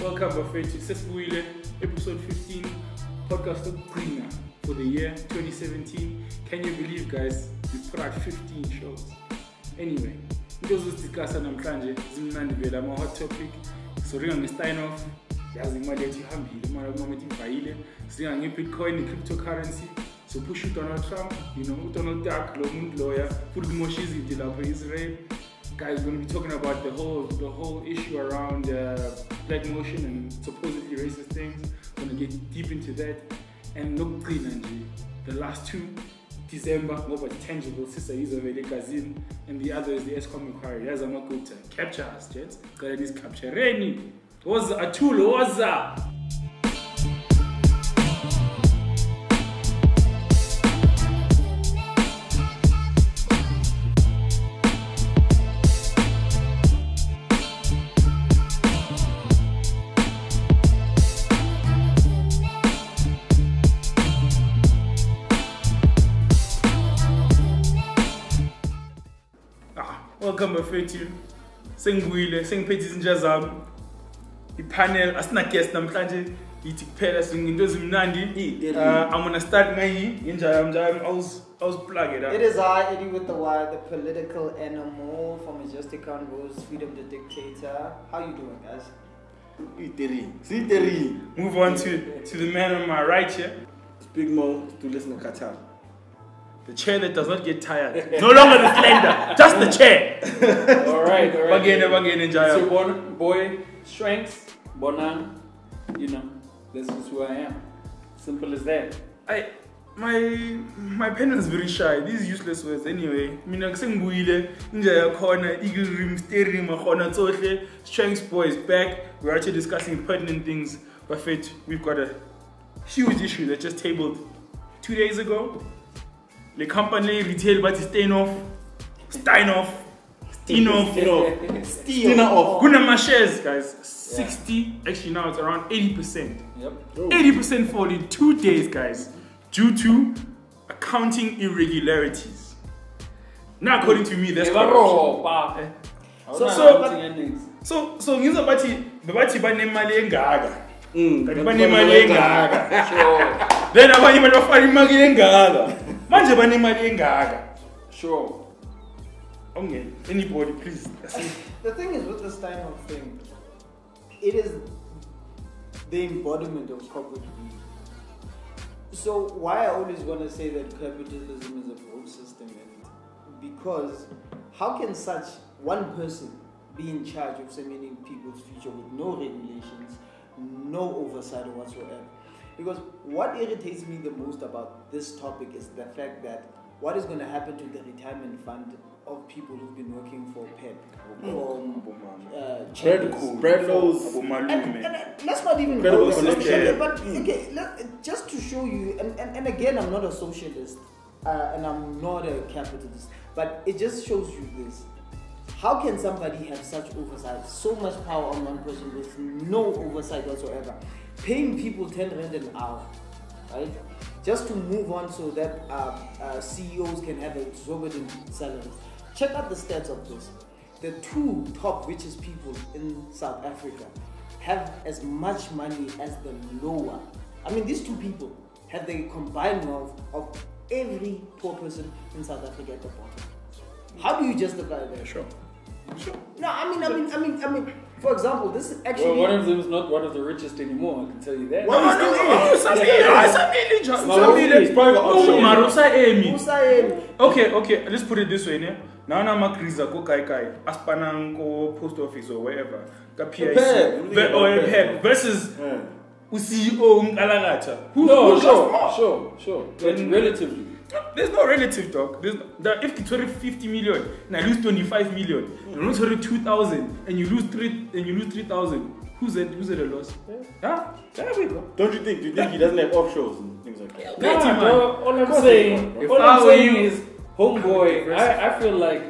Welcome bafwethu. Sesibuyile episode 15 podcast yok'gcina for the year 2017. Can you believe, guys, we put out 15 shows? Anyway, into zozidiscussa namhlanje zimnandi vele ama hot topic. So ringa nge-Steinhoff, yazi imali yethu ihambile, imali yokumoment ivayile. Siringa nge-Bitcoin, i-cryptocurrency. So push Donald Trump, Donald Duck, lo muntu lawyer, futhi kumosha izinto lapho Israel. Guys, we're going to be talking about the whole issue around black motion and supposedly racist things. We're going to get deep into that. And yok'gcina nje, the last two, December, ngoba tangible, sister izovele egazini, and the other is the SCOM inquiry. Yazi amaphutha. Capture us, gents. Cala this captureni. Woza athulo, woza! Welcome bafwethu. Sengibuyile, sengiphethe izinja zami. I-panel asina guest namhlanje yithi kuphela singinto ezimnandi. I'm gonna start ngenjaya I was plug it up. It is I, Eddie with the Y, the political animal from Majestic, Convo's Freedom the Dictator. How you doing, guys? Move on to the man on my right here. Big Mo to listen to Qatar. The chair that does not get tired. No longer the slender, just the chair. All right. Bagene, It's your boy, SchwankS, Bonan. This is who I am. Simple as that. My pen is very shy. These useless words anyway. Mina kusengibuyile inja yakhona eagle rim steering makhona tsohle. SchwankS boy is back. We're actually discussing pertinent things. Bafwethu, we've got a huge issue that just tabled 2 days ago. The company retail but Steinhoff. Kuna my shares, guys. 60, actually now it's around 80%. Yep. 80% fall in 2 days, guys, due to accounting irregularities. Now, according to me, that's corruption. So ngizo bathi banemali engaka. Banemali engaka. Sure. Then abanye abantu bafaka imali engaka. Manje banemali engaka. Sure. Okay, anybody, please. The thing is with the Steinhoff thing, it is the embodiment of corporate greed. So why I always want to say that capitalism is a broke system, and because how can such one person be in charge of so many people's future with no regulations, no oversight whatsoever? Because what irritates me the most about this topic is the fact that what is going to happen to the retirement fund of people who've been working for PEP, and let's not even go there. But okay, just to show you, and again, I'm not a socialist and I'm not a capitalist, but it just shows you this. How can somebody have such oversight, so much power on one person with no oversight whatsoever? Paying people 10 rand an hour, right? Just to move on so that CEOs can have exorbitant salaries. Check out the stats of this. The two top richest people in South Africa have as much money as the lower. I mean, these two people have the combined wealth of every poor person in South Africa at the bottom. How do you justify that? Sure. No, I mean, for example, this is actually... Well, one of them is not one of the richest anymore, I can tell you that. Okay, let's put it this way, yeah? Now I'm a kriza go kai aspanang go post office or wherever. Ka PIC or PEP versus CEO Ngalagata. Sure. But relatively. There's no relative talk. If it's 50 million and I lose 25 million, you lose 2,000 and you lose 3,000. Who's at a loss? Huh? There we go. Do you think he doesn't have offshores and things like that? All I'm saying is, homeboy, I feel like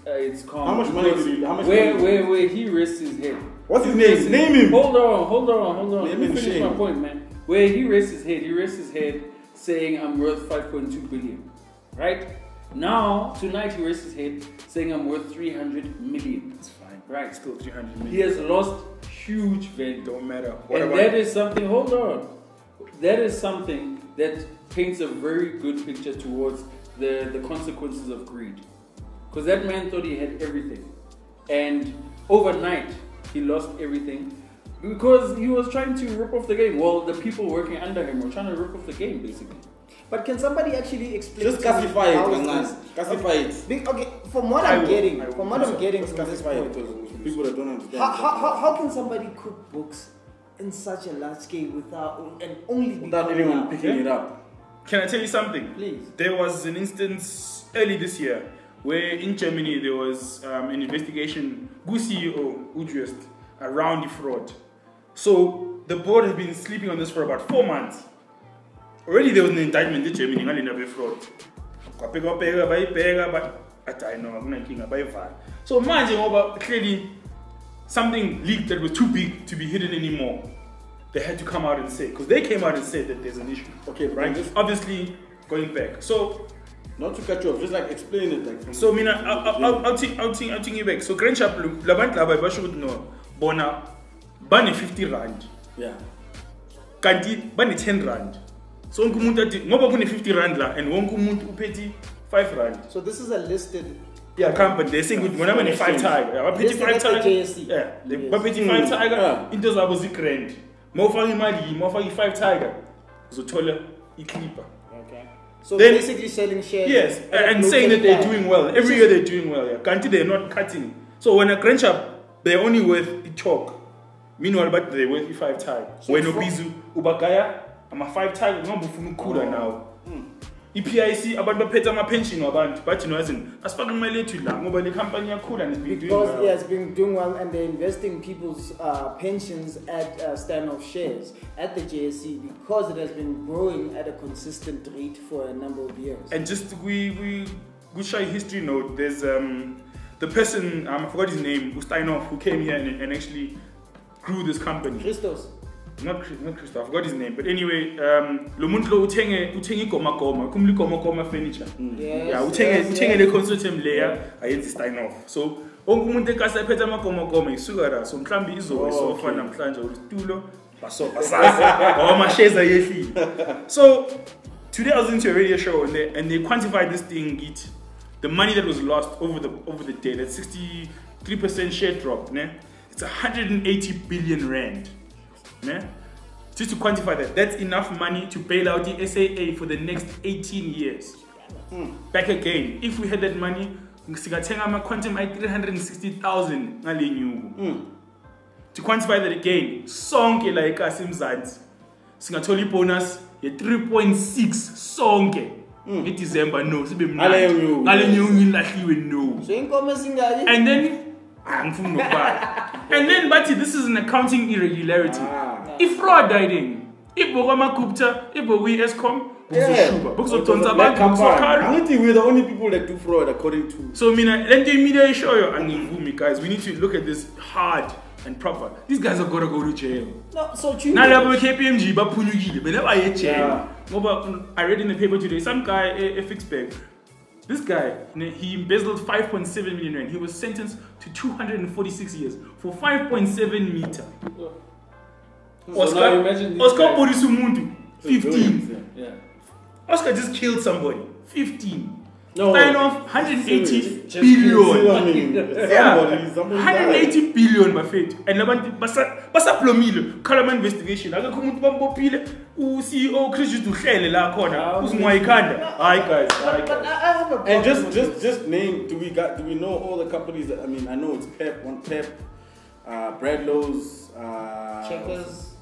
it's calm. How much money did he? Where he rests his head. What's his name? Name him. Hold on. Let me finish my point, man. Where he rests his head saying I'm worth 5.2 billion, right? Now, tonight he raised his head saying I'm worth 300 million. That's fine. Right. Still 300 million. He has lost huge value. Don't matter. And that is something, hold on. That is something that paints a very good picture towards the consequences of greed. Because that man thought he had everything. And overnight, he lost everything. Because he was trying to rip off the game. Well, the people working under him were trying to rip off the game, basically. But can somebody actually explain? Just classify it, man. Classify it. Okay, from what I'm getting from this point, people that don't understand. how can somebody cook books in such a large scale without anyone picking it up? Can I tell you something? Please. There was an instance early this year where in Germany there was an investigation, CEO Udrest, around the fraud. So the board has been sleeping on this for about 4 months. Already there was an indictment in Germany, ngalena fraud. So imagine over clearly something leaked that was too big to be hidden anymore. They had to come out and say, because they came out and said that there's an issue. Okay, right? Obviously going back. So not to cut you off, just like explain it like. So mina, I'll take you back. So Grand Chapel, labant laba basho no bona bani 50 rand. Yeah. Kanti bani 10 rand. So wonke umuntu athi ngoba kune 50 rand la and wonke umuntu uphethe 5 rand. So this is a listed company. They're saying good when I'm 5 tiger. Baphethe 5 tiger. Yeah. They baphethe 5 tiger into zabo zi grand. Mawufaka imali, mawufaka 5 tiger. Uzothola iClipper. Okay. So they're basically selling shares. Yes, and saying that they're doing well. Every year they're doing well. Yeah. Kanti they're not cutting. So when a Grand Shop, they're only worth the chalk. Meanwhile, but they're worth the 5 tiger. When Obizu, Ubakaya, I'm a 5 tiger. No, I'm cooler now. EPIC abantu baphethe ama pension wabantu but you know as in asifaka imali yethu la ngoba le company yakhula and it's been doing well. Yeah, it's been doing well and they're investing people's pensions at Steinhoff shares at the JSE because it has been growing at a consistent rate for a number of years. And just we shy history note, there's the person I forgot his name, Steinhoff, who came here and actually grew this company. Christos. Not Christoph, I forgot his name. But anyway, lo muntu lo uthenge goma kumli goma furniture. Yeah, uthenge le consortium layer ayenza Steinhoff. So wonke umuntu ekasa ephethe ama goma isuka la. So mhlambi izofa namhlanje usitulo basofa sazi ama shares ayehlile. So today I was into a radio show and they quantified this thing, the money that was lost over the day, that 63% share drop, né? It's 180 billion rand. Yeah? Just to quantify that's enough money to bail out the SAA for the next 18 years. Back again, if we had that money, singathenga quantum 360,000 ngale nyuku. To quantify that again, sonke like asimzansi singathola bonus ye 3.6 sonke in December no sibe mnandi ngale nyuku ngilahliwe no. So inkomo singaki? And then and then, but this is an accounting irregularity. If fraud died in, if Bogama Gupta, if Bogi Escom, we're the only people that do fraud according to. So, let the media show you, and guys, we need to look at this hard and proper. These guys have got to go to jail. No, so true. Now, KPMG, but never jail. I read in the paper today, some guy, a fixed bag. This guy, he embezzled 5.7 million rand. He was sentenced to 246 years for 5.7 meter. Oscar Borisumuntu, 15. Yeah. Oscar just killed somebody, 15. No. Steinhoff, 180 billion. Yeah. 180 billion, my faith. And basa plomile, Kalama investigation. I got bambopile. CEO Chris used to hell la corner. Who's my kind? Hi guys. But I have a problem. And just name. Do we know all the companies that I know it's Pep, Bradlow's, Checkers.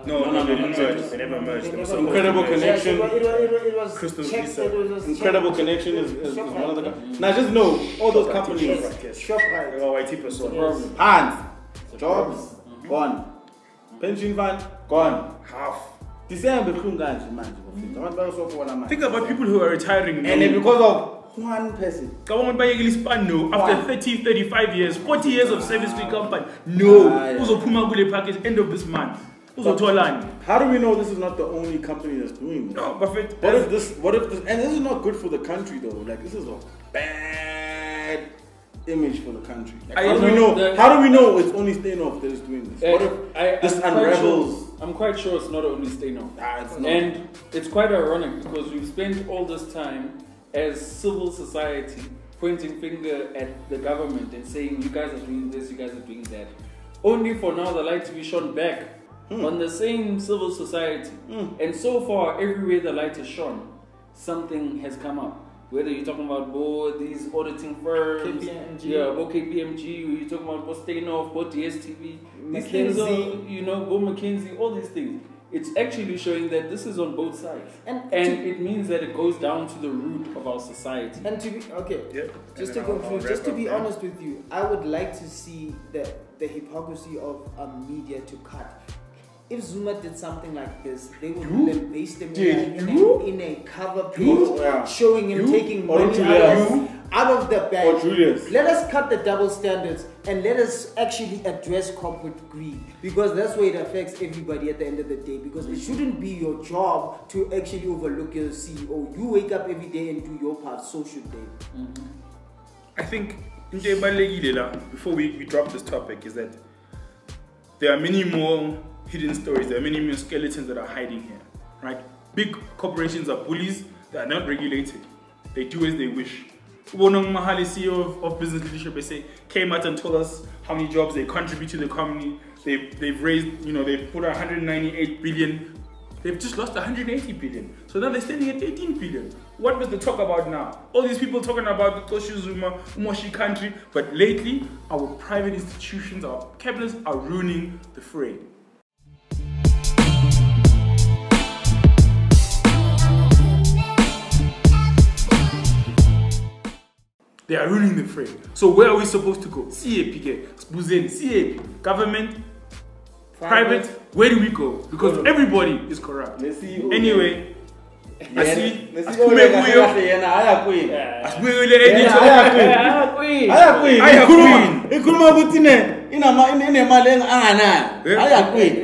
No, they never merged. Incredible Connection. It was Crystal's check, Visa. it was Incredible Connection is one of the companies. Now just know all those companies. SchwankS. Hands, jobs, gone. Pension fund, gone. Half. December, think about people who are retiring now. And then because of one person. After 30, 35 years, 40 years of service to the company. No. Package end of this month. How do we know this is not the only company that's doing this? No, but what if this, and this is not good for the country though. Like this is a bad image for the country? Like, I how do we know know? How do we know it's only Steinhoff that is doing this? What if this unravels? I'm quite sure it's not only Steinhoff. It's not. And it's quite ironic because we've spent all this time as civil society pointing finger at the government and saying you guys are doing this, you guys are doing that. Only for now the light to be shone back on the same civil society. And so far, everywhere the light is shone, something has come up. Whether you're talking about these auditing firms, KPMG, you're talking about Steinhoff, DSTV, these things are, McKinsey, all these things. It's actually showing that this is on both sides, and it means that it goes down to the root of our society. And to be just to conclude, just to be honest with you, I would like to see the hypocrisy of media to cut. If Zuma did something like this, they would then base them in a cover page showing him taking money out of the bank. Let us cut the double standards and let us actually address corporate greed, because that's where it affects everybody at the end of the day, because it shouldn't be your job to actually overlook your CEO. You wake up every day and do your part, so should they. I think before we drop this topic is that there are many more hidden stories, there are many more skeletons that are hiding here, right? Big corporations are bullies, they are not regulated, they do as they wish. Ubonong Mahali, CEO of business leadership, they say, came out and told us how many jobs they contribute to the company. They've raised, they've put 198 billion. They've just lost 180 billion. So now they're standing at 18 billion. What was the talk about now? All these people talking about the Toshi Zuma, Umoshi country, but lately our private institutions, our capitalists are ruining the fray. They are ruining the fray. So where are we supposed to go? CAP, government, private, where do we go? Because everybody is corrupt. Anyway,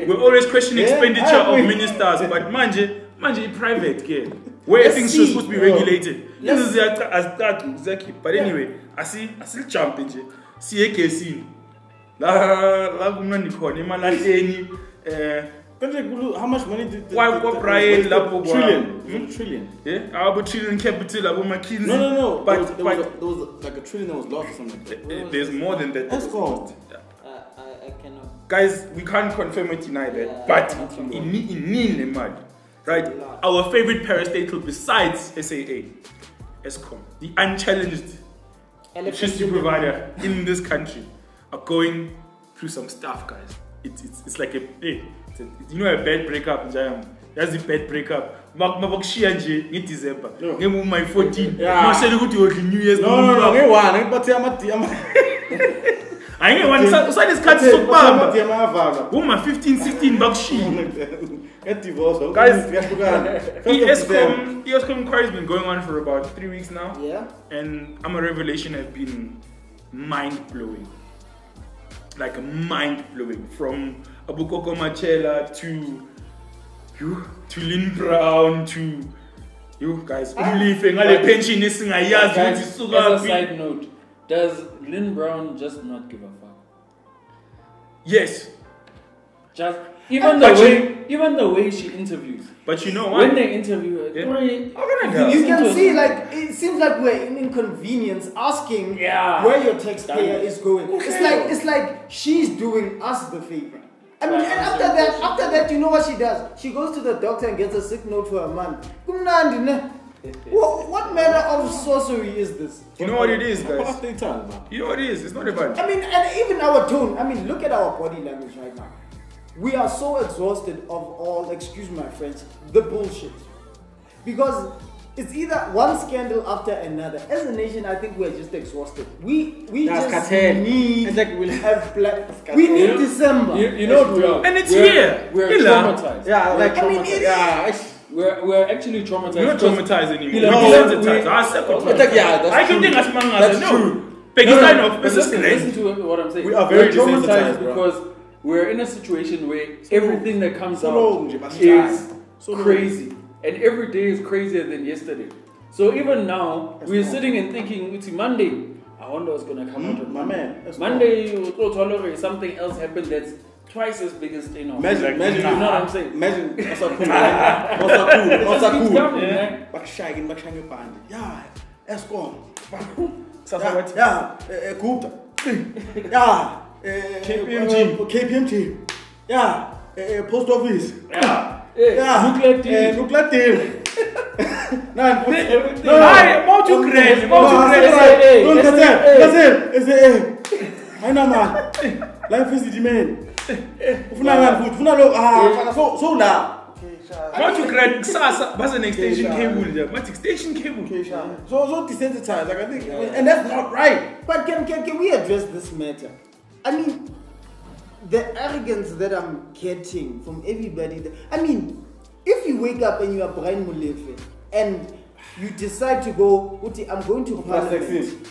we're always questioning expenditure of ministers, but manje private game. Where things are supposed to be regulated. This is exactly. But anyway, I still jump into CAKC. How much money did trillion? Yeah, about trillion capital, about McKinsey. No. But there was like a trillion that was lost or something like that. There's more than that. Let's go. I cannot. Guys, we can't confirm or deny that. But in mud. Right, our favorite parastatal besides SAA, ESCOM, the unchallenged electricity provider in this country, are going through some stuff, guys. It's like a bad breakup. That's the bad breakup. December. My 14. New Year's. I ain't one side is cut so bad. Woman 15, 16 bucks Get divorced. Guys, ESCOM inquiry has been going on for about 3 weeks now. Yeah. And a revelation has been mind-blowing. Like mind-blowing. From Abukoko Machela to Lynn Brown to you guys. As a side note, does Lynn Brown just not give a fuck? Yes. Just even the way she interviews. But you know what? When they interview her, you can see like it seems like we're in inconvenience asking where your taxpayer is going. It's like she's doing us the favor. I mean, and after that, you know what she does? She goes to the doctor and gets a sick note for a month. What manner of sorcery is this? You know what it is, guys? You know what it is? It's not about. I mean, and even our tone. I mean, look at our body language right now. We are so exhausted of all, excuse my French, the bullshit. Because it's either one scandal after another. As a nation, I think we're just exhausted. We just need have black. We need December. You know what we are? And it's here. We're traumatized. Yeah, like I mean, we're actually traumatized. We're not traumatized anymore. That's true. Listen to what I'm saying. We are very traumatized because we're in a situation where everything that comes out is crazy. And every day is crazier than yesterday. So even now, we're sitting and thinking, it's Monday. I wonder what's gonna come out of my man. That's Monday, you throw tolerate, something else happened that's twice as big as Steinhoff. Imagine, you know what I'm saying? Imagine, what's cool. Bakshagging, band. Yeah, Eskom. Yeah, Gupta. Yeah, KPMG. Yeah, post office. Yeah, nuclear deal. No, I know, man. Life is the demand. So now. What you create Sasa, but an extension cable, what extension cable? So desensitized, like I think, and that's not right. But can we address this matter? I mean, the arrogance that I'm getting from everybody. I mean, if you wake up and you are Brian Molefe and you decide to go, I'm going to Parliament.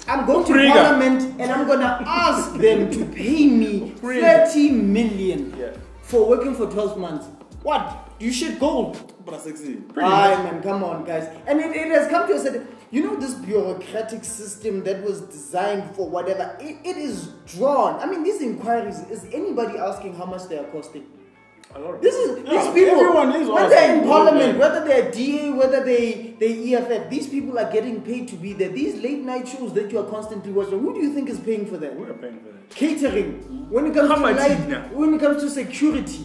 I'm going to Parliament and I'm going to ask them to pay me 30 million for working for 12 months. What? You should go. Man, come on, guys. And it has come to us that, you know, this bureaucratic system that was designed for whatever, it is drawn. I mean, these inquiries, is anybody asking how much they are costing? These people, whether they're in Parliament, whether they're DA, whether they EFF, these people are getting paid to be there. These late night shows that you are constantly watching, who do you think is paying for that? We're paying for that. Catering. When it comes to security.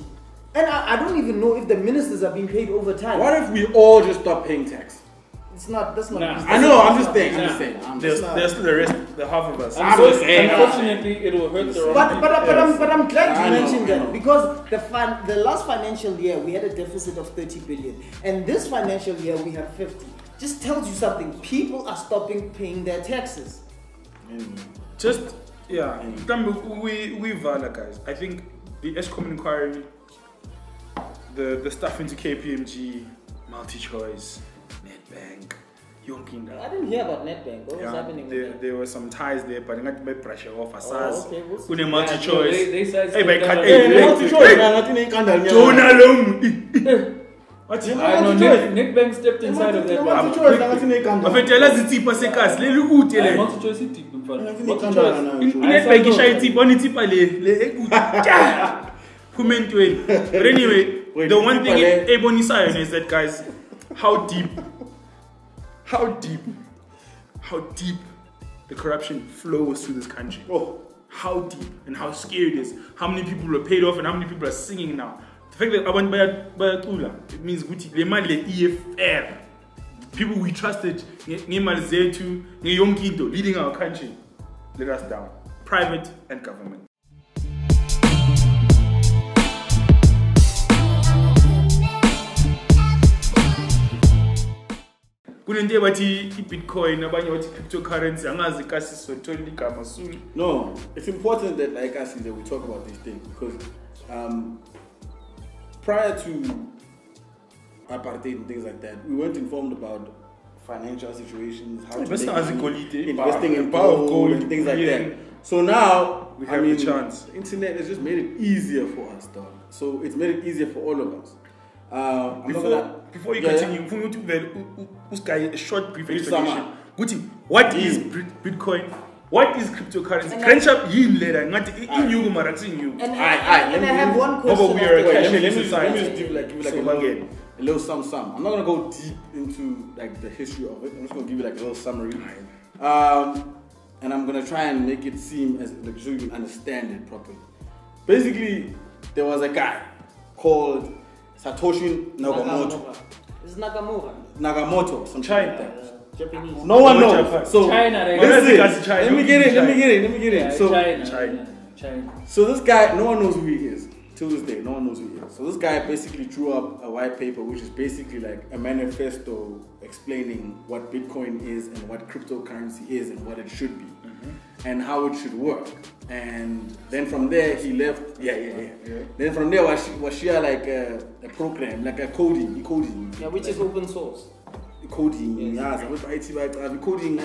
And I don't even know if the ministers are being paid overtime. What if we all just stop paying tax? That's not. I know. I'm just saying. There's still the rest, the half of us. Unfortunately, it will hurt the wrong but I'm glad you mentioned that because the last financial year we had a deficit of 30 billion, and this financial year we have 50. Just tells you something. People are stopping paying their taxes. We value, guys. I think the Eskom inquiry, the stuff into KPMG, multi-choice, Nedbank, Yonkinda. I didn't hear about Nedbank. What was happening with that? There were some ties there, but not my pressure off. Okay, we'll see. Multi-choice. They said multi-choice. Jonah Long. I know Nedbank stepped inside of that one. Multi-choice is deep. Nedbank is deep. Only deep. But anyway, the one thing Ebony Sion is that, guys, how deep the corruption flows through this country. How deep and how scary it is. How many people are paid off and how many people are singing now. The fact that I went by it means EFR. People we trusted, leading our country, let us down. Private and government. Kunento bathi iBitcoin abanye bathi cryptocurrency angazi kasiswe totally igama soon. No, it's important that like I see that we talk about these things because prior to apartheid and things like that, we weren't informed about financial situations, how to investing in gold and things like that. So now we have the chance. The internet has just made it easier for us, dog. So it's made it easier for all of us. Before you continue, a short brief explanation. Guti, what is Bitcoin? What is cryptocurrency? And I have one question. Let me just give like a little sum. I'm not gonna go deep into like the history of it. I'm just gonna give you like a little summary. And I'm gonna try and make it seem as like so you can understand it properly. Basically, there was a guy called Satoshi Nakamoto. It's Nakamoto, some China. Japanese. No one knows. So China. let me get in. So China. So this guy, no one knows who he is. Till this day, no one knows who he is. So this guy basically drew up a white paper, which is basically like a manifesto explaining what Bitcoin is and what cryptocurrency is and what it should be, and how it should work. And then from there he left. Then from there was she like a program, like a coding. Yeah, which is open source. Coding, coding.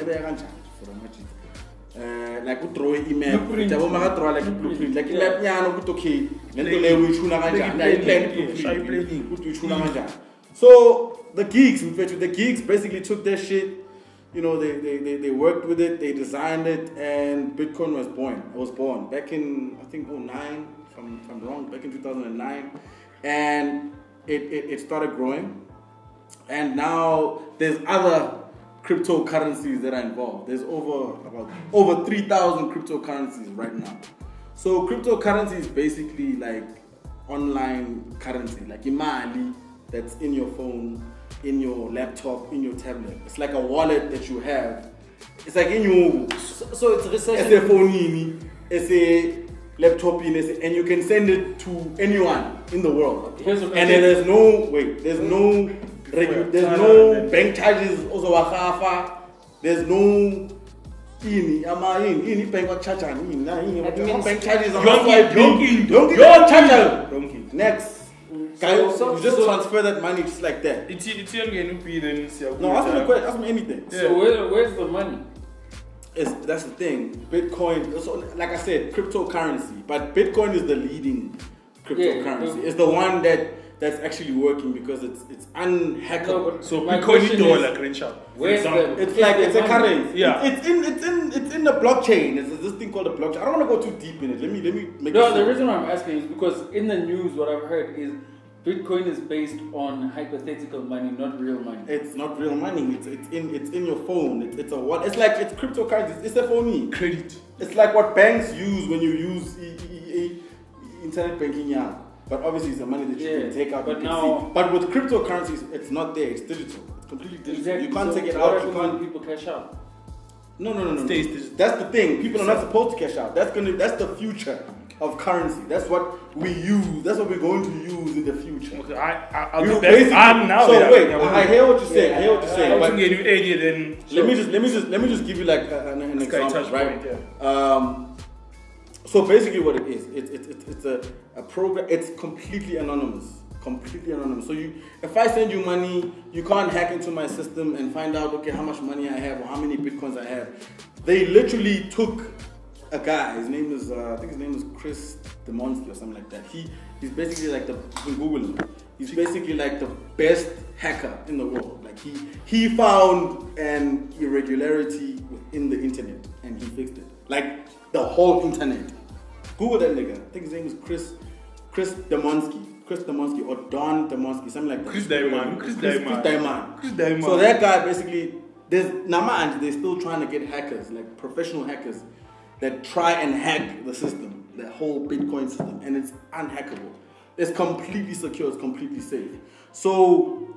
Like we draw email, draw like a blueprint, like okay. So the geeks basically took their shit, you know, they worked with it, they designed it, and Bitcoin was born. It was born back in, I think, 2009, if I'm wrong, back in 2009. And it started growing. And now there's other cryptocurrencies that are involved. There's over 3,000 cryptocurrencies right now. So cryptocurrency is basically like online currency, like imali that's in your phone, in your laptop, in your tablet. It's like a wallet that you have. It's like in your so it's recession. It's a phone, it's a laptop, and you can send it to anyone in the world. And then there's no bank charges also wakafa. There's no bank charges. Next. You just transfer that money just like that. No, ask me anything. Yeah. So where's the money? That's the thing. Bitcoin, so like I said, cryptocurrency. But Bitcoin is the leading cryptocurrency. Yeah, it's the one that's actually working because it's unhackable. No, so Bitcoin is dollar credential. It's a currency. Yeah. It's in the blockchain. It's this thing called a blockchain. I don't want to go too deep in it. Let me make No, the reason why I'm asking is because in the news what I've heard is Bitcoin is based on hypothetical money, not real money. It's not real money. It's in your phone. It's it's cryptocurrency. It's a phone. Credit. It's like what banks use when you use internet banking. Yeah, but obviously it's the money that you can take out. But with cryptocurrencies, it's not there. It's digital. It's completely digital. Exactly. You can't take it out. You can't. People cash out. No. That's the thing. People are not supposed to cash out. That's the future of currency. That's what we use. That's what we're going to use in the future. Okay, I'll do that. I'm now. So wait, I hear what you're saying. I hear what you're saying. But get you idea then. Let me just give you like an example, right? So basically, what it is, it's a program. It's completely anonymous. Completely anonymous. So if I send you money, you can't hack into my system and find out how much money I have or how many bitcoins I have. They literally took a guy. His name is I think his name is Chris Demonsky or something like that. He's basically like you can Google him. He's basically like the best hacker in the world. Like he found an irregularity within the internet and he fixed it. Like the whole internet. Google that nigga. I think his name is Chris Demonsky or Don Demonsky, something like that. Chris Diamond. So that guy basically, they're still trying to get hackers, like professional hackers, that try and hack the system, the whole Bitcoin system, and it's unhackable. It's completely secure, it's completely safe. So,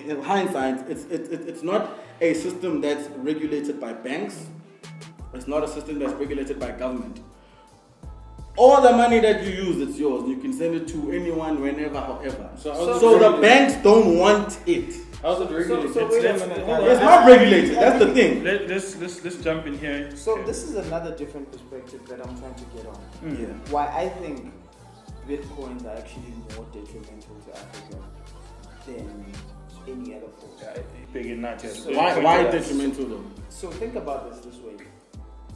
in hindsight, it's not a system that's regulated by banks. It's not a system that's regulated by government. All the money that you use, it's yours. You can send it to anyone, whenever, however. So the banks don't want it. How's it regulated? It's not regulated. That's the thing. Let's jump in here. So this is another different perspective that I'm trying to get on. Yeah. Why I think Bitcoins are actually more detrimental to Africa than any other force. Why detrimental though? So think about this way.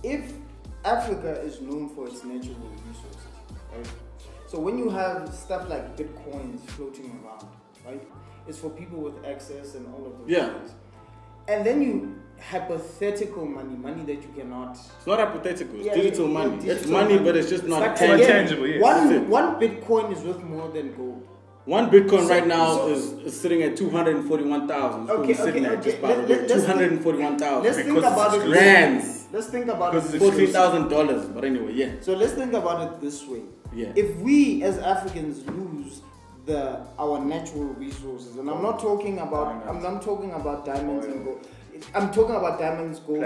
If Africa is known for its natural resources, right? So when you have stuff like Bitcoins floating around, right? It's for people with access and all of those things. And then you hypothetical money that you cannot. It's not hypothetical. It's digital money. It's money, but it's just not tangible. One Bitcoin is worth more than gold. One Bitcoin right now is sitting at 241,000. Okay. 241,000. Let's think about it. Rands. Let's think about it. $14,000. But anyway, yeah. So let's think about it this way. Yeah. If we as Africans lose our natural resources, and I'm not talking about diamonds and gold. I'm talking about diamonds, gold,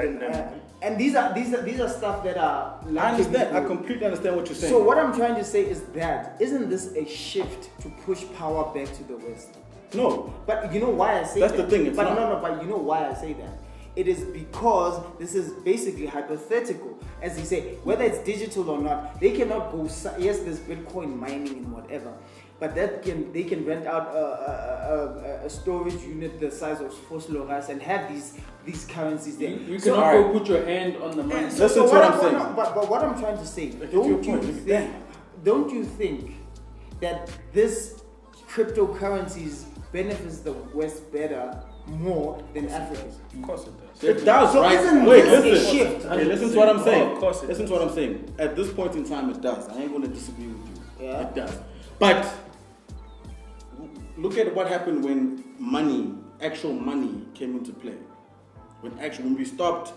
and these are stuff that are. I understand. I completely understand what you're saying. So what I'm trying to say is that isn't this a shift to push power back to the West? No. But you know why I say that's that? The thing. It's but not. But you know why I say that? It is because this is basically hypothetical. As you say, whether it's digital or not, they cannot go. Yes, there's Bitcoin mining and whatever. But they can rent out a storage unit the size of Fosloras and have these currencies there. You cannot go put your hand on the money. So what I'm saying. But what I'm trying to say, don't you think that this cryptocurrencies benefits the West better more than Africans. Of course it does. It does, So right? isn't Wait, this a listen. shift? Okay, listen to what I'm saying. Of course it Listen to what I'm saying. At this point in time, it does. I ain't going to disagree with you. Yeah. It does. But look at what happened when money, actual money, came into play. When we stopped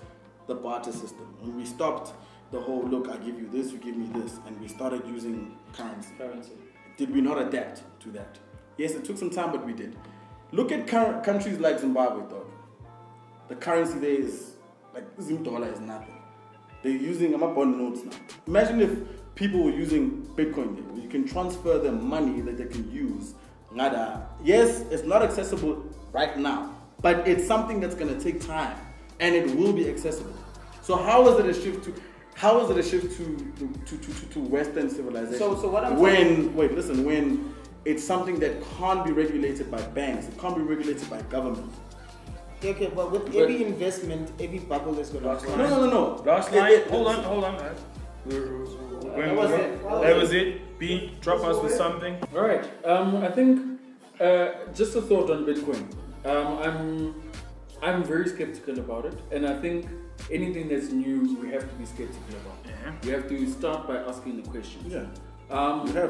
the barter system, when we stopped the whole, look, I give you this, you give me this, and we started using currency. Did we not adapt to that? Yes, it took some time, but we did. Look at countries like Zimbabwe, dog. The currency there is, like, $0 is nothing. They're using bond notes now. Imagine if people were using Bitcoin there, where you can transfer their money that they can use. Yes, it's not accessible right now, but it's something that's going to take time, and it will be accessible. So how is it a shift to Western civilization? So what I'm when it's something that can't be regulated by banks, it can't be regulated by government. Okay, but with every investment, every bubble is going to No. Last line. Hold on. That was it. B, drop us with something. All right. I think just a thought on Bitcoin. I'm very skeptical about it, and I think anything that's new, we have to be skeptical about. Yeah. We have to start by asking the questions. Yeah.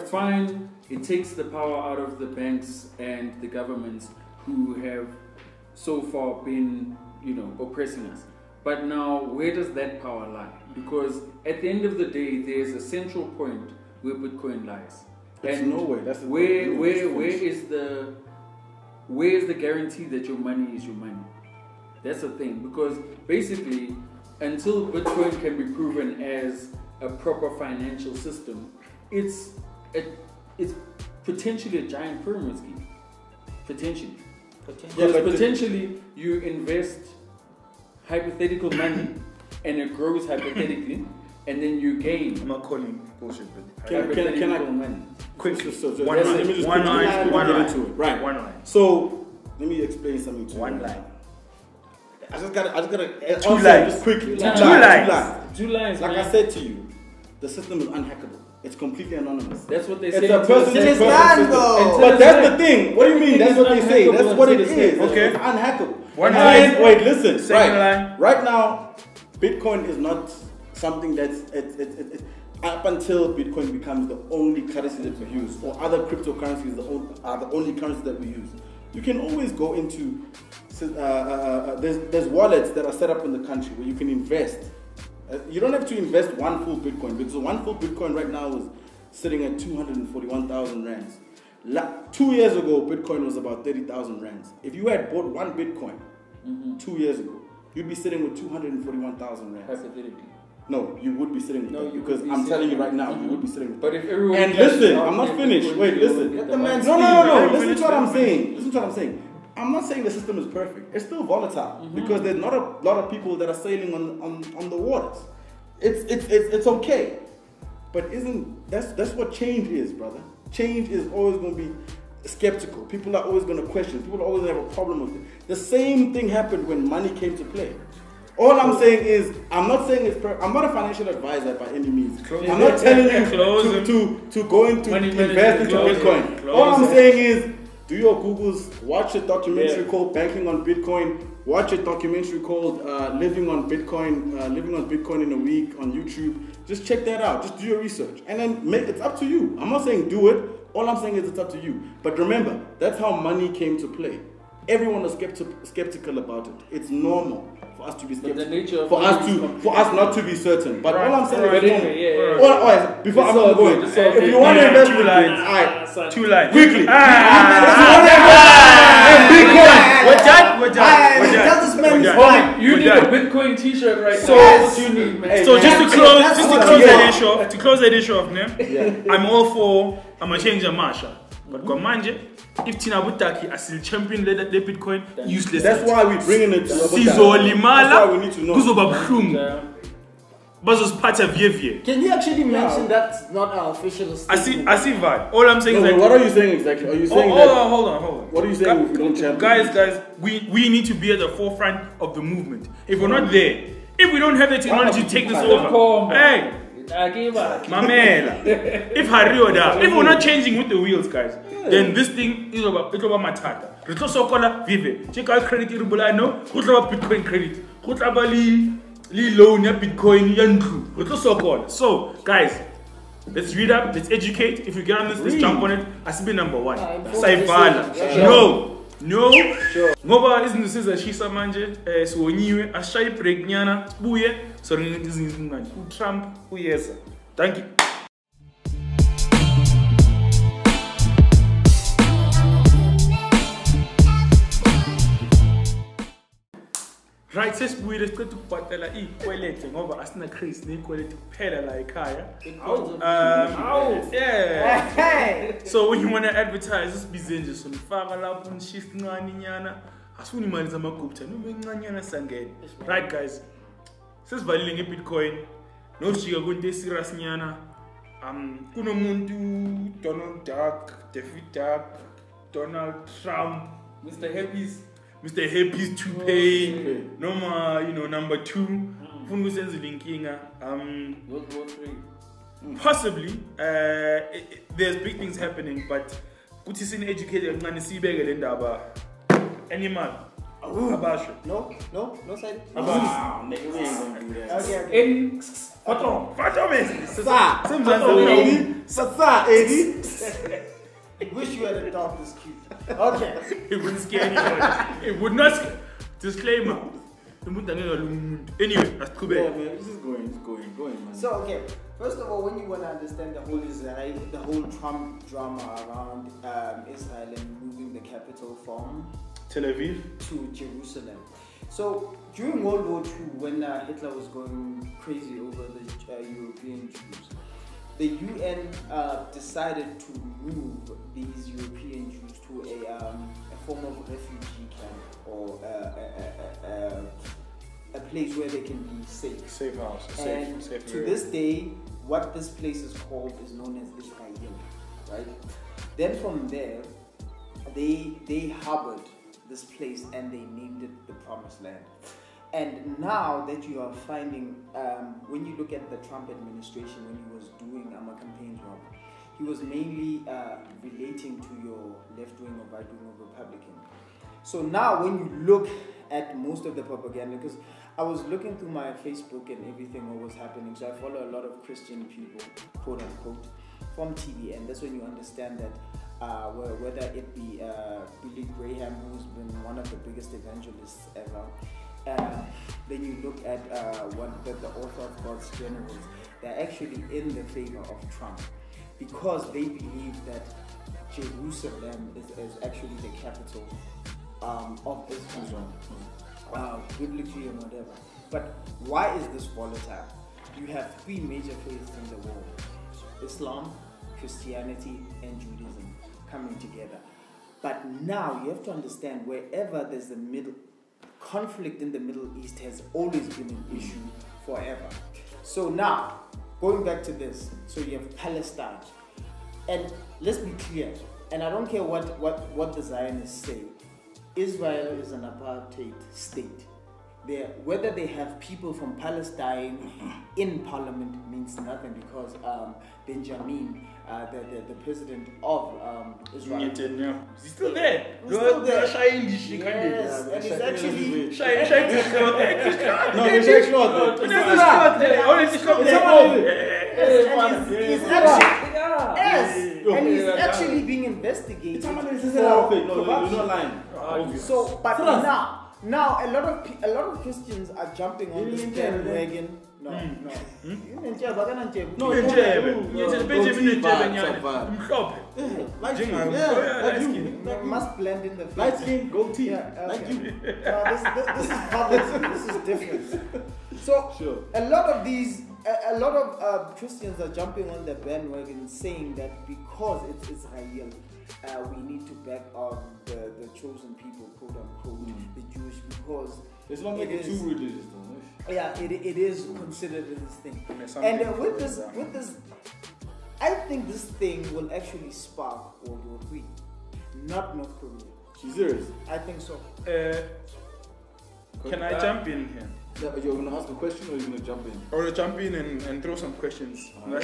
Fine. It takes the power out of the banks and the governments who have so far been, oppressing us. But now, where does that power lie? Because at the end of the day, there's a central point where Bitcoin lies. There's And no way. That's where is the guarantee that your money is your money? That's the thing. Because basically, until Bitcoin can be proven as a proper financial system, it's potentially a giant pyramid scheme. Potentially. Because potentially you invest hypothetical money and it grows hypothetically, and then you gain. I'm not calling bullshit, but Can I money. quick? One line. Right. One line. So let me explain something to you. One line. I just gotta Two lines. just quickly. Two lines. Two lines. Like man. I said to you, the system is unhackable. It's completely anonymous. That's what they It's say. a person It is system. done, though. But that's the thing. What do you mean? That's what they say. That's what it is. Okay. It's unhackable. One And line. wait, listen. Second line. Right now, Bitcoin is not something that's up until Bitcoin becomes the only currency that we use, or other cryptocurrencies are the only currency that we use. You can always go into there's wallets that are set up in the country where you can invest. You don't have to invest one full Bitcoin, because one full Bitcoin right now is sitting at 241,000 rands. 2 years ago, Bitcoin was about 30,000 rands. If you had bought one Bitcoin 2 years ago, you'd be sitting with 241,000 rands. Hypothetically. No, you would be sitting with No, that, you because would be I'm telling you sitting right now, with- you would be sitting with But that. if everyone And cashes listen, out I'm not their finished. Bitcoin, Wait, you will listen. get The man's No. Let Listen me to what I'm finish. saying. Listen to what I'm saying. I'm not saying the system is perfect. It's still volatile because there's not a lot of people that are sailing on the waters. It's okay, but that's what change is, brother. Change is always going to be skeptical. People are always going to question. People always have a problem with it. The same thing happened when money came to play. All I'm saying is, I'm not saying it's perfect. I'm not a financial advisor by any means. I'm not telling you to go into invest into Bitcoin. All I'm saying is, do your Googles, watch a documentary called Banking on Bitcoin, watch a documentary called Living on Bitcoin in a Week on YouTube. Just check that out. Just do your research. And then it's up to you. I'm not saying do it. All I'm saying is it's up to you. But remember, that's how money came to play. Everyone is skeptical about it. It's normal for us to be skeptical. the nature of for us not to be certain. But all I'm saying But is anyway, before It's I'm all going, good, it's all if you good. want to invest in Two lines. Bitcoin, Two lines. quickly. We're done. Tell this man he's We're fine. done. You We're need done. a Bitcoin T-shirt right So- now. That's what you need, man. So just to close that issue off, Yeah. I'm all for change a marsha. But Manje, if Tina Butaki is still champion the Bitcoin, useless. That's why we're bringing it to Sizo That's limala, why we need to know. kuzoba buhlungu. Bazosiphatha vyevye. Can you actually mention that's not our official statement? I see vibe. All I'm saying is No, like, what are you saying exactly? Are you saying hold on. What are you saying if we don't champion? Guys, we need to be at the forefront of the movement. If we're not there, if we don't have the technology to take this over, hey, Mamela. If Harry or that, if we're not changing with the wheels, guys, then this thing is about matata. Retlo sokola vive. Check out credit irubulano. Retlo about Bitcoin credit. Retlo about li loan ya Bitcoin ya ndlu. Retlo sokola. So, guys, let's read up. Let's educate. If you get on this, let's jump on it. Asibe number 1. Saivala. No. Sure. Ngoba izinto sizashisa manje siwonyiwe ashaye break nyana sibuye so izinto ngani uTrump uyeza. Thank you. Right, sesibuyile sicela ukubhatala ikwelete ngoba asina crazy nekwelete kuphela la ekhaya. Yeah. So when you want to advertise isibize nje sonifaka lapho unishisa incane nyana asifuni imali zamagupta noma incane nyana sangene. Right guys. Sesivalile ngeBitcoin. Nosijika kwinto eserious nyana. Kunomuntu Donald Duck, Daffy Duck, Donald Trump, Mr. Happy's to pay. Noma, number 2. Fungu senze linkinga. World War III. Possibly. There's big things happening, but kuthi sin educated ngani sibeke le ndaba. Animal. Abasho. No side. Wow, nigga, we ain't gonna do that. Okay. Wish you had a dog this cute. Okay. It wouldn't scare anyone. It would not scare. Disclaimer. Anyway, that's too bad. Yeah, man, this is going, man. So, okay. First of all, when you want to understand the whole Trump drama around Israel and moving the capital from Tel Aviv to Jerusalem. So, during World War II, when Hitler was going crazy over the European Jews, the UN decided to move these European Jews to a form of refugee camp or a place where they can be safe. Safe house. And safe to this day, what this place is called is known as Israel, right? Then from there, they harbored this place and they named it the Promised Land. And now that you are finding, when you look at the Trump administration, when he was doing a campaign job, he was mainly relating to your left-wing or right-wing or Republican. So now when you look at most of the propaganda, because I was looking through my Facebook and everything what was happening, so I follow a lot of Christian people, quote unquote, from TV, and that's when you understand that whether it be Billy Graham, who's been one of the biggest evangelists ever, then you look at the author of God's Generals, they're actually in the favor of Trump because they believe that Jerusalem is actually the capital of Israel, biblically and whatever. But why is this volatile? You have 3 major faiths in the world: Islam, Christianity, and Judaism coming together. But now you have to understand, wherever there's a conflict in the Middle East has always been an issue forever. So now, going back to this, so you have Palestine. And let's be clear, and I don't care what the Zionists say, Israel is an apartheid state. Whether they have people from Palestine in parliament means nothing, because Benjamin, the president of Israel, he's still there. He's still there. Yes, and he's actually he's actually being investigated. No, you're not lying. So, but now a lot of Christians are jumping on this bandwagon. No. Must blend in the light skin, gold teeth. Like you. This is poverty. This is different. So sure. A lot of Christians are jumping on the bandwagon, saying that because it's Israel, we need to back the chosen people, quote unquote, the Jewish, because it's not making too religious, though. Yeah, it is considered this thing. And with this, I think this thing will actually spark World War III, not North Korea. You serious? I think so. Can I jump in here? Yeah, you're gonna ask a question or you're gonna jump in? I want to jump in and throw some questions. I got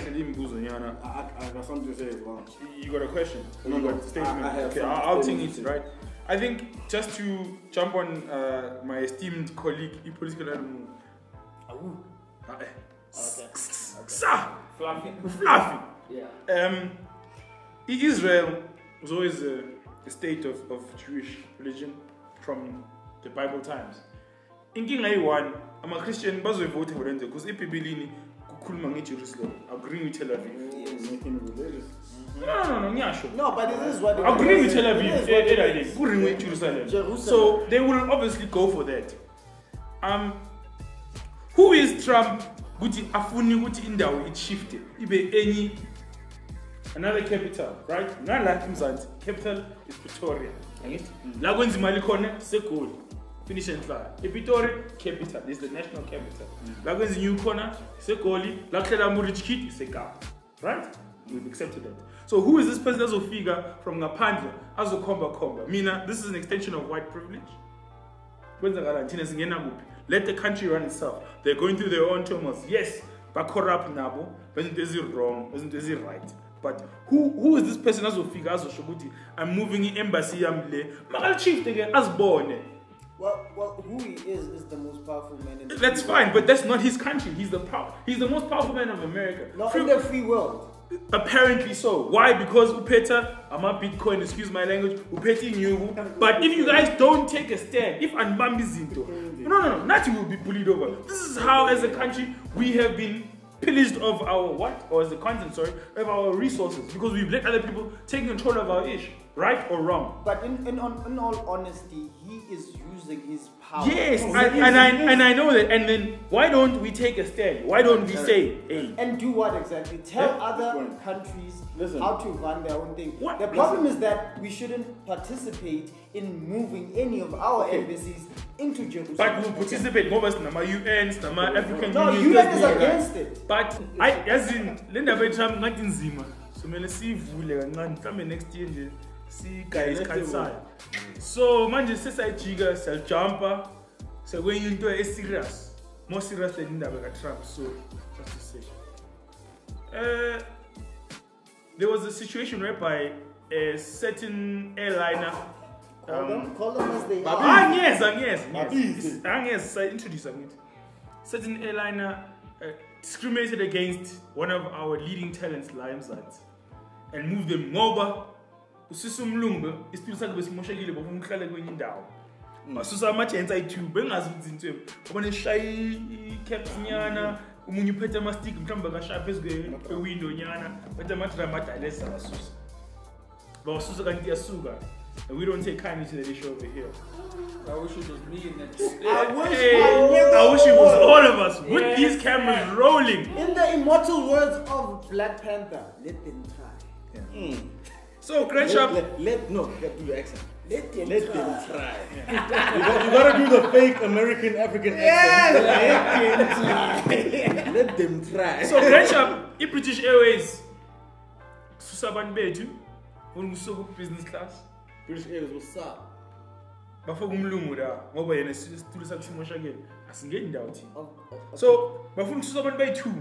something to say as well. You got a question? No, You no, got a statement? I have Okay, some I'll take statements. it, right? I think just to jump on my esteemed colleague, political Fluffy. Yeah. Israel was always a state of Jewish religion from the Bible times. Inkinga yi-one, ama-Christian bazoyivota ngolenze because eBhayibhelini kukhuluma ngeJerusalem, agreeing with Tel Aviv. No, ngiyasho. No, but this is what Agreeing with Tel Aviv, agreeing with Jerusalem. So they will obviously go for that. Who is Trump? Guti afuni guti indawo it shifted. Ibe another capital, right? Nala Mzansi. Capital is Pretoria. La kwenza imali khona seGoli. Finish and fly. Epitori, capital, this is the national capital. La kwenza new corner seGoli, la khela mu rich kid seKapa. Right? We've accepted that. So who is this person azofika from ngaphandle azokhomba? Mina, this is an extension of white privilege. Let the country run itself. They're going through their own turmoils. Yes, but corrupt nabo, but is it wrong? Isn't it right? But who is this person azofika azoshukuthi I'm moving the embassy yamle. Makal chief again as born. Well, who he is the most powerful man in the That's free fine, world. but that's not his country. He's the most powerful man of America. Not in the free world. Apparently so. Why? Because Upeta, I'm a Bitcoin, excuse my language, Upeti Nyugu. But if you guys don't take a stand, if Anbam izinto, no, nathi will be bullied over. This is how, as a country, we have been pillaged of our what? Or as a continent, sorry, of our resources. Because we've let other people take control of our ish. Right or wrong? But in all honesty, he is using his power. Yes, and I know that. And then why don't we take a stand? Why don't we say, hey? And do what exactly? Tell other countries how to run their own thing. What? The problem is that we shouldn't participate in moving any of our embassies into Jerusalem. But we'll participate more as Nama UNs, Nama African No, Union. UN is against it. But as in, Linda Betram, not in Zima. So, I'm see Vule, next year. See guys cancel. So manje sesayijika siyajumpa sekwenye into serious, more serious than indaba kaTrump. So just to say, there was a situation whereby a certain airliner Call them as they are. Yes. I introduce them. Certain airliner discriminated against one of our leading talents, Lionslands, and moved them over. Usisumlungu isipilo sakhe besimoshekile bafuna ukuhlala kwenye indawo. Basusa ama-chance ayi-2 bengazi ukuthi izinto ubone shaya i-caps nyana, umunye uphethe ama-stick mhlawumbe bakashaya phezu kwe-window nyana, bethe ama-drum adalesa basusa. Basusa kanti iyasuka. And we don't take kindly to the issue over here. I wish it was me in that. I wish it was all of us with these cameras rolling. In the immortal words of Black Panther, let them try. Yeah. So, Crenshaw. No, do the accent. Let them try. You gotta do the fake American African accent. Let them try. So, Crenshaw, in British Airways, Susaban Beju, when we saw business class. British Airways, what's up? Bafaka umlungu la ngoba yena isitulo sakhe simoshakele asingeni ndawo thina. So bafuna ukususa abantu bayi2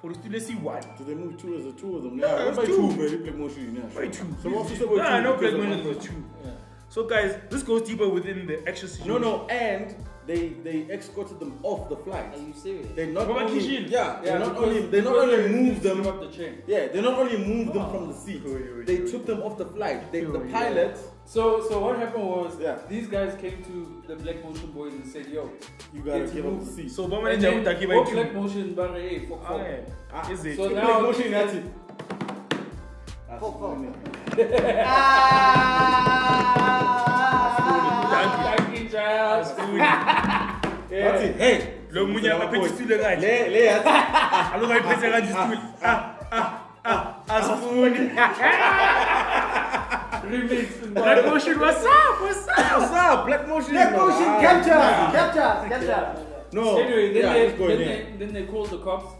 for isitulo esi1. Do they move two as a two of them? Yeah, by two. two, baby. Black motion, yeah. By 2. So what's the about Yeah, two? no black Because man of- was 2. Yeah. So guys, this goes deeper within the actual situation. No, and they escorted them off the flight. Are you serious? They not Baba only Kishin. they not only moved them up the chain. Yeah, they not only moved them from the seat. They took them off the flight. The pilot. So what happened was Yeah. these guys came to the Black Motion boys and said, "Yo, You gotta get get off moved." the seat. So Bama And Ninja then utaki all by Black 2. Motion barre for Is it? So Black now motion, that's it. Thank you, Giles. That's it. Hey, Lo munye aphethe isitulo kanje. le Aloku ayiphethe kanje isitulo. Asifuni. Remix. Black motion, what's up? what's up? Black motion. Black motion, capture. No. Anyway, let's go in. then they called the cops.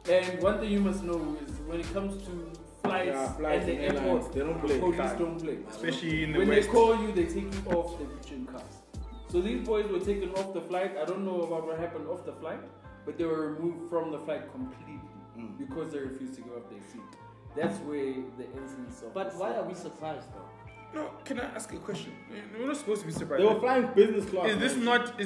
And one thing you must know is when it comes to flights flights and the and airlines, airport, they don't play. police don't play. Especially in the When West. they call you, they take you off, they put you in cars. So these boys were taken off the flight. I don't know about what happened off the flight, but they were removed from the flight completely because they refused to go off their seat. That's where the incidence of. But why are we surprised though? No, can I ask you a question? We're not supposed to be surprised. They were flying business class. Is this not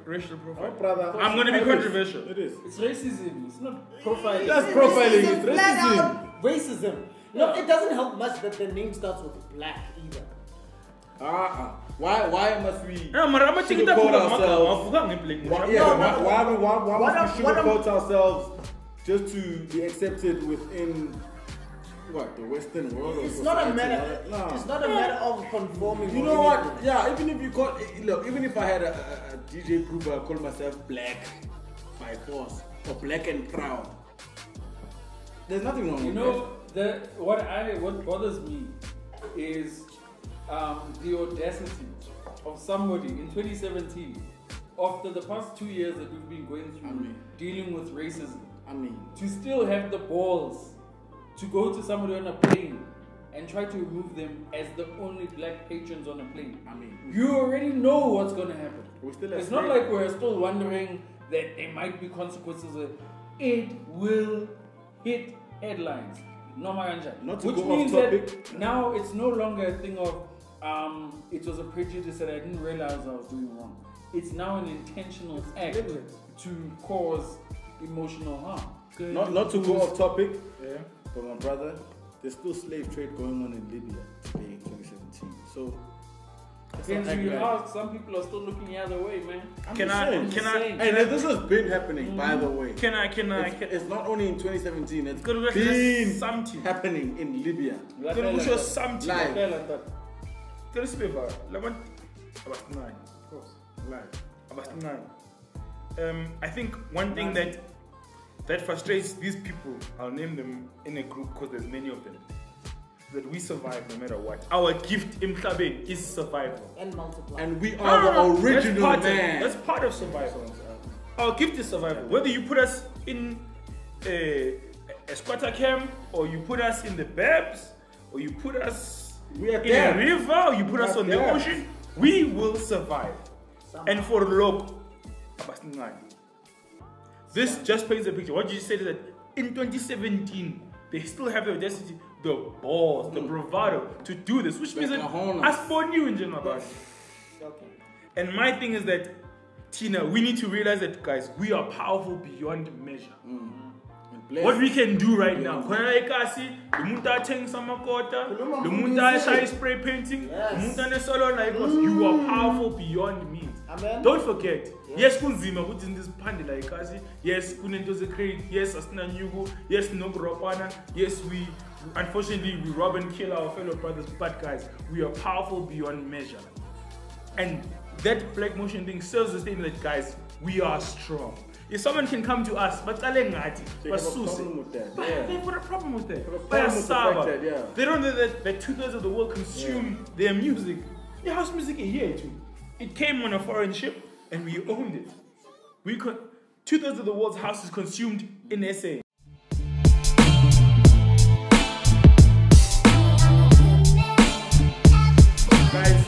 racial profiling? Oh, brother. I'm going to be controversial. It is. It's racism. It's not profiling. That's profiling. It's Flat racism. out racism. No, it doesn't help much that the name starts with black either. Why must we No, I'm sugarcoat ourselves? Why must we sugarcoat ourselves just to be accepted within what, the Western world? It's not a matter. It's not a matter of conforming. You know what? Yeah, even if you call look, even if I had a DJ group, I call myself Black by Force or Black and Proud. There's nothing wrong with that. What bothers me is the audacity of somebody in 2017, after the past 2 years that we've been going through dealing with racism, to still have the balls to go to somebody on a plane and try to remove them as the only black patrons on a plane. You already know what's going to happen. It's not like we're still wondering that there might be consequences. It will hit headlines. Not to Which go means off topic. that now it's no longer a thing of it was a prejudice that I didn't realize I was doing wrong. It's now an intentional act to cause emotional harm. Not to go off topic, but my brother, there's still slave trade going on in Libya today in 2017. So you ask, some people are still looking the other way, man. And this has been happening, by the way. It's not only in 2017, it's been happening in Libya. I think one thing that frustrates these people, I'll name them in a group because there's many of them, that we survive no matter what. Our gift in Mhlabeni is survival. And multiply. And we are the original man. That's part of survival. Our gift is survival. Whether you put us in a squatter camp, or you put us in the Babs, or you put us in a river, or you put us on the ocean, we will survive. And for Loko, this just paints a picture. What you said is that in 2017, they still have the audacity, the balls, the bravado to do this, which means that us for you in general. And my thing is that, Tina, we need to realize that, guys, we are powerful beyond measure. What we can do right now, spray painting, you are powerful beyond means. Don't forget, yes, kunzima ukuthi in this pandi like kasi, yes, kunento zekredit, yes, asina nyugu, yes, no gropana, yes, we unfortunately we rob and kill our fellow brothers, but guys, we are powerful beyond measure. And that black motion thing serves the statement that, guys, we are strong. If someone can come to us, but they have a problem with that. They've got a problem with that. They don't know that 2/3 of the world consume their music. The house music is here too. It came on a foreign ship and we owned it. 2/3 of the world's house is consumed in SA. Guys,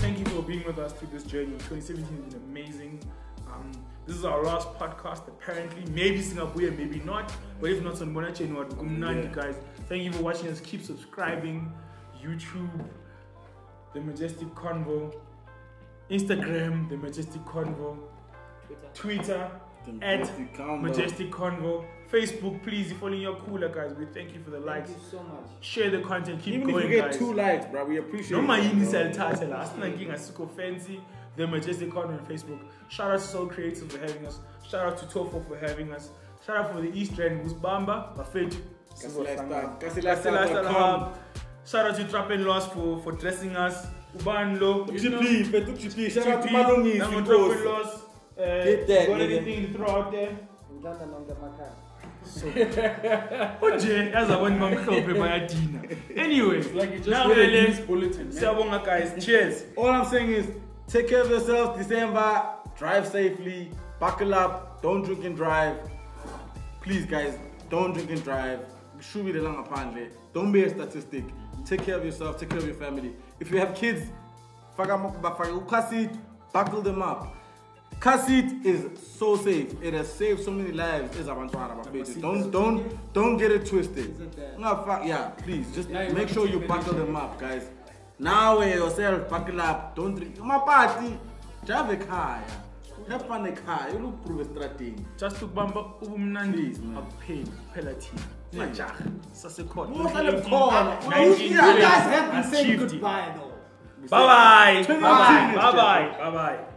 thank you for being with us through this journey. 2017 has been amazing. This is our last podcast, apparently. Maybe Singapore, maybe not. But if not, guys, thank you for watching us. Keep subscribing. YouTube, The Majestic Convo. Instagram, The Majestic Convo. Twitter, Majestic Convo. Facebook, please, if only you're cooler, guys. We thank you for the likes. Thank you so much. Share the content, keep Even going, if you get guys. 2 likes, bro, we appreciate No, it. fancy. The Majestic Convo on Facebook. Shout out to Soul Creative for having us. Shout out to Tofo for having us. Shout out for the East End, Bafwethu, bafwethu. Shout out to Trap and Loss for dressing us. Ubanlo, Shout out to Malongis. got anything to throw out there? Anyways, now bulletin, guys. Cheers. All I'm saying is, take care of yourselves. December, drive safely, buckle up, don't drink and drive. Please, guys, don't drink and drive. Don't be a statistic. Take care of yourself, take care of your family. If you have kids, buckle them up. Car seat is so safe. It has saved so many lives. Don't get it twisted. Yeah, please just make sure you buckle them up, guys. Now yourself, buckle up. Don't drink. My party. Drive a car. Have fun a car. You look prove a strategy. Just to bump up Please, man. pain, penalty. Majah. Sasekot. You guys have been saying goodbye though. Bye bye. Bye bye. Bye bye. Bye bye.